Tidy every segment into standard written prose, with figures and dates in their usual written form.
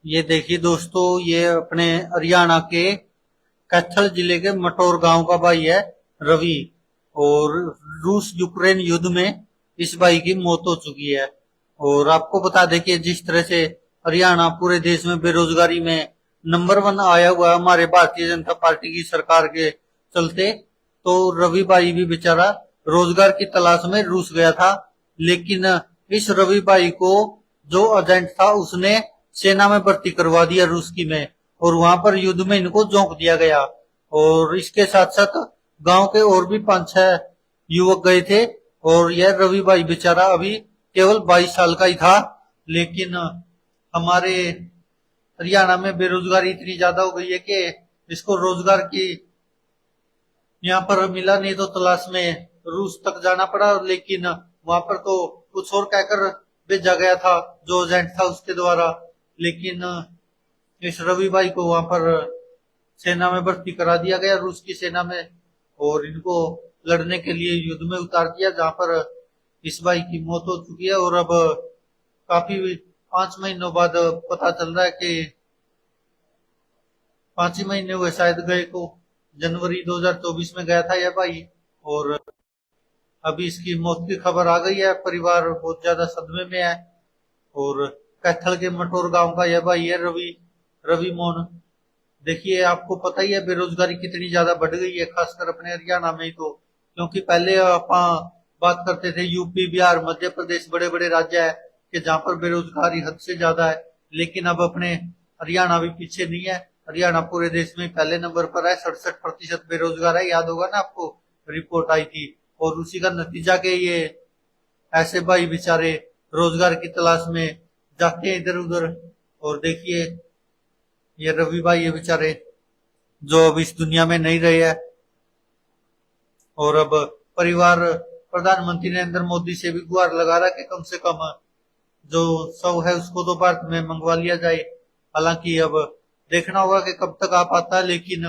ये देखिए दोस्तों, ये अपने हरियाणा के कैथल जिले के मटौर गांव का भाई है रवि। और रूस यूक्रेन युद्ध में इस भाई की मौत हो चुकी है। और आपको बता दें कि जिस तरह से हरियाणा पूरे देश में बेरोजगारी में नंबर 1 आया हुआ है हमारे भारतीय जनता पार्टी की सरकार के चलते, तो रवि भाई भी बेचारा रोजगार की तलाश में रूस गया था। लेकिन इस रवि भाई को जो एजेंट था उसने सेना में भर्ती करवा दिया रूस की में, और वहां पर युद्ध में इनको झोंक दिया गया। और इसके साथ साथ गांव के और भी 5-6 युवक गए थे। और यह रवि भाई बेचारा अभी केवल 22 साल का ही था। लेकिन हमारे हरियाणा में बेरोजगारी इतनी ज्यादा हो गई है कि इसको रोजगार की यहाँ पर मिला नहीं, तो तलाश में रूस तक जाना पड़ा। लेकिन वहां पर तो कुछ और कहकर भेजा गया था जो एजेंट था उसके द्वारा। लेकिन इस रवि भाई को वहां पर सेना में भर्ती करा दिया गया रूस की सेना में, और इनको लड़ने के लिए युद्ध में उतार दिया, जहां पर इस भाई की मौत हो चुकी है। और अब काफी 5 महीनों बाद पता चल रहा है कि 5 ही महीने हुए शायद गए को, जनवरी 2024 में गया था यह भाई। और अभी इसकी मौत की खबर आ गई है, परिवार बहुत ज्यादा सदमे में है। और कैथल के मटोर गांव का यह भाई है रवि रवि मोहन। देखिए, आपको पता ही है बेरोजगारी कितनी ज्यादा बढ़ गई है, खासकर अपने हरियाणा में ही। तो क्योंकि पहले आप बात करते थे यूपी बिहार मध्य प्रदेश बड़े बड़े राज्य है कि जहां पर बेरोजगारी हद से ज्यादा है। लेकिन अब अपने हरियाणा भी पीछे नहीं है। हरियाणा पूरे देश में पहले नंबर पर है, 67% बेरोजगार है। याद होगा ना आपको, रिपोर्ट आई थी। और उसी का नतीजा के ये ऐसे भाई बेचारे रोजगार की तलाश में जाते हैं इधर उधर। और देखिए, ये रवि भाई ये बेचारे जो अब इस दुनिया में नहीं रहे हैं। और अब परिवार प्रधानमंत्री नरेंद्र मोदी से भी गुहार लगा रहा है कि कम से कम जो शव है उसको तो भारत में मंगवा लिया जाए। हालांकि अब देखना होगा कि कब तक आ पाता है। लेकिन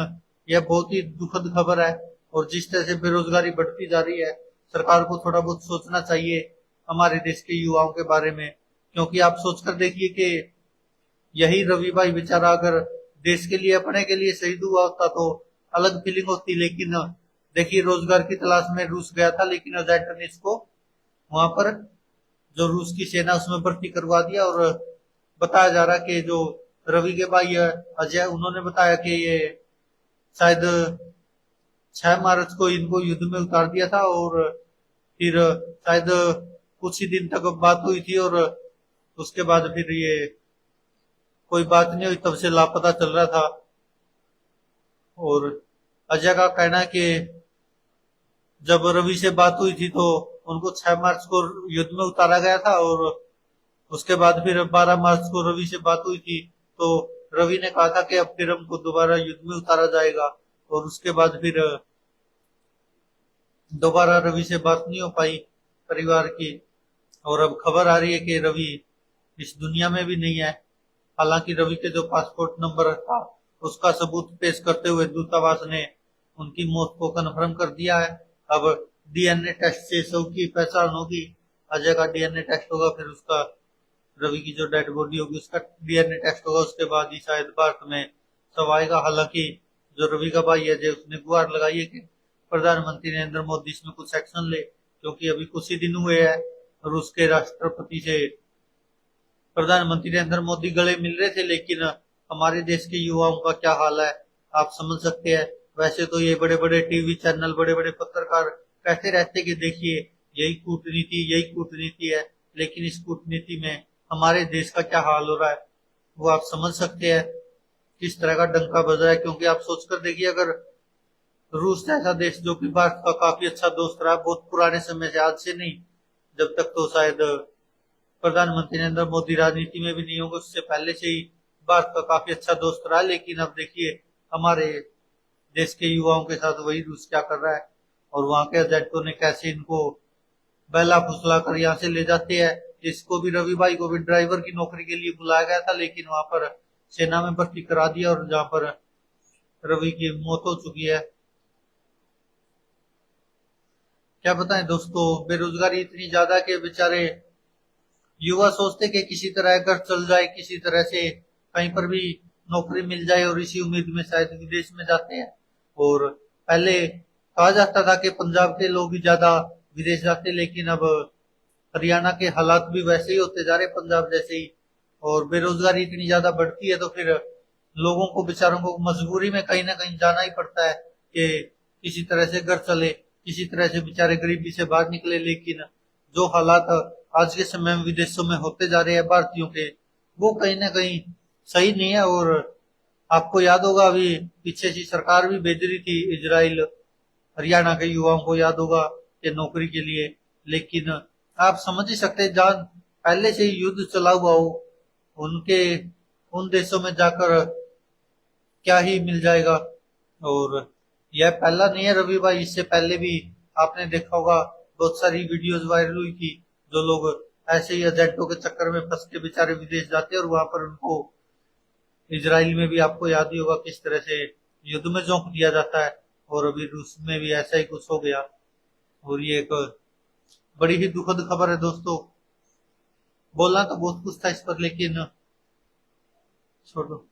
यह बहुत ही दुखद खबर है। और जिस तरह से बेरोजगारी बढ़ती जा रही है, सरकार को थोड़ा बहुत सोचना चाहिए हमारे देश के युवाओं के बारे में। क्योंकि आप सोचकर देखिए कि यही रवि भाई बेचारा अगर देश के लिए अपने के लिए शहीद हुआ होता तो अलग फीलिंग होती। लेकिन देखिए, रोजगार की तलाश में रूस गया था, लेकिन एजेंट ने इसको वहां पर जो रूस की सेना उसमें भर्ती करवा दिया। और बताया जा रहा है कि जो रवि के भाई है अजय, उन्होंने बताया कि ये शायद 6 मार्च को इनको युद्ध में उतार दिया था। और फिर शायद कुछ ही दिन तक बात हुई थी, और उसके बाद फिर ये कोई बात नहीं हुई, तब से लापता चल रहा था। और अजय का कहना है कि जब रवि से बात हुई थी तो उनको 6 मार्च को युद्ध में उतारा गया था। और उसके बाद फिर 12 मार्च को रवि से बात हुई थी, तो रवि ने कहा था कि अब फिर हमको दोबारा युद्ध में उतारा जाएगा। और उसके बाद फिर दोबारा रवि से बात नहीं हो पाई परिवार की। और अब खबर आ रही है कि रवि इस दुनिया में भी नहीं है। हालांकि रवि के जो पासपोर्ट नंबर था उसका सबूत पेश करते हुए दूतावास ने उनकी मौत को कन्फर्म कर दिया है। अब डीएनए टेस्ट से शव की पहचान होगी। अजय का डीएनए टेस्ट होगा, फिर उसका रवि की जो डेड बॉडी होगी उसका डीएनए टेस्ट होगा। उसके बाद ही शायद भारत में शव आएगा। हालांकि जो रवि का भाई है उसने गुहार लगाई है कि प्रधानमंत्री नरेंद्र मोदी इसमें कुछ एक्शन ले, क्योंकि अभी कुछ ही दिन हुए हैं रूस के राष्ट्रपति से प्रधानमंत्री नरेंद्र मोदी गले मिल रहे थे। लेकिन हमारे देश के युवाओं का क्या हाल है आप समझ सकते हैं। वैसे तो ये बड़े बड़े टीवी चैनल बड़े बड़े पत्रकार कहते रहते कि देखिए यही कूटनीति है। लेकिन इस कूटनीति में हमारे देश का क्या हाल हो रहा है वो आप समझ सकते हैं, किस तरह का डंका बज रहा है। क्योंकि आप सोचकर देखिए, अगर रूस जैसा देश जो कि भारत का काफी अच्छा दोस्त रहा बहुत पुराने समय से, आज से नहीं, जब तक तो शायद प्रधानमंत्री नरेंद्र मोदी राजनीति में भी नहीं होंगे उससे पहले से ही भारत का काफी अच्छा दोस्त रहा। लेकिन अब देखिए हमारे देश के युवाओं के साथ वही रूस क्या कर रहा है। और वहां के एजेंटों ने कैसे इनको बहला फुसला कर यहाँ से ले जाते हैं। इसको भी रवि भाई को भी ड्राइवर की नौकरी के लिए बुलाया गया था, लेकिन वहां पर सेना में भर्ती करा दिया, और जहां पर रवि की मौत हो चुकी है। क्या बताएं दोस्तों, बेरोजगारी इतनी ज्यादा कि बेचारे युवा सोचते कि किसी तरह घर चल जाए, किसी तरह से कहीं पर भी नौकरी मिल जाए और इसी उम्मीद में शायद विदेश में जाते हैं। और पहले कहा जाता था कि पंजाब के लोग ही ज्यादा विदेश जाते, लेकिन अब हरियाणा के हालात भी वैसे ही होते जा रहे पंजाब जैसे ही, और बेरोजगारी इतनी ज्यादा बढ़ती है तो फिर लोगों को बेचारों को मजबूरी में कहीं ना कहीं जाना ही पड़ता है कि किसी तरह से घर चले, किसी तरह से बेचारे गरीबी से बाहर निकले। लेकिन जो हालात आज के समय में विदेशों में होते जा रहे हैं भारतीयों के, वो कहीं ना कहीं सही नहीं है। और आपको याद होगा अभी पीछे से सरकार भी भेज रही थी इजराइल हरियाणा के युवाओं को, याद होगा, कि नौकरी के लिए। लेकिन आप समझ ही सकते हैं, जहां पहले से ही युद्ध चला हुआ हो उनके उन देशों में जाकर क्या ही मिल जाएगा। और यह पहला नहीं है रवि भाई, इससे पहले भी आपने देखा होगा बहुत सारी वीडियोस वायरल हुई थी, जो लोग ऐसे ही एजेंटों के चक्कर में फंस के बेचारे विदेश जाते हैं और वहां पर उनको, इजराइल में भी आपको याद ही होगा किस तरह से युद्ध में झोंक दिया जाता है। और अभी रूस में भी ऐसा ही कुछ हो गया। और ये एक बड़ी ही दुखद खबर है दोस्तों। बोलना तो बहुत कुछ था इस पर, लेकिन छोड़ो।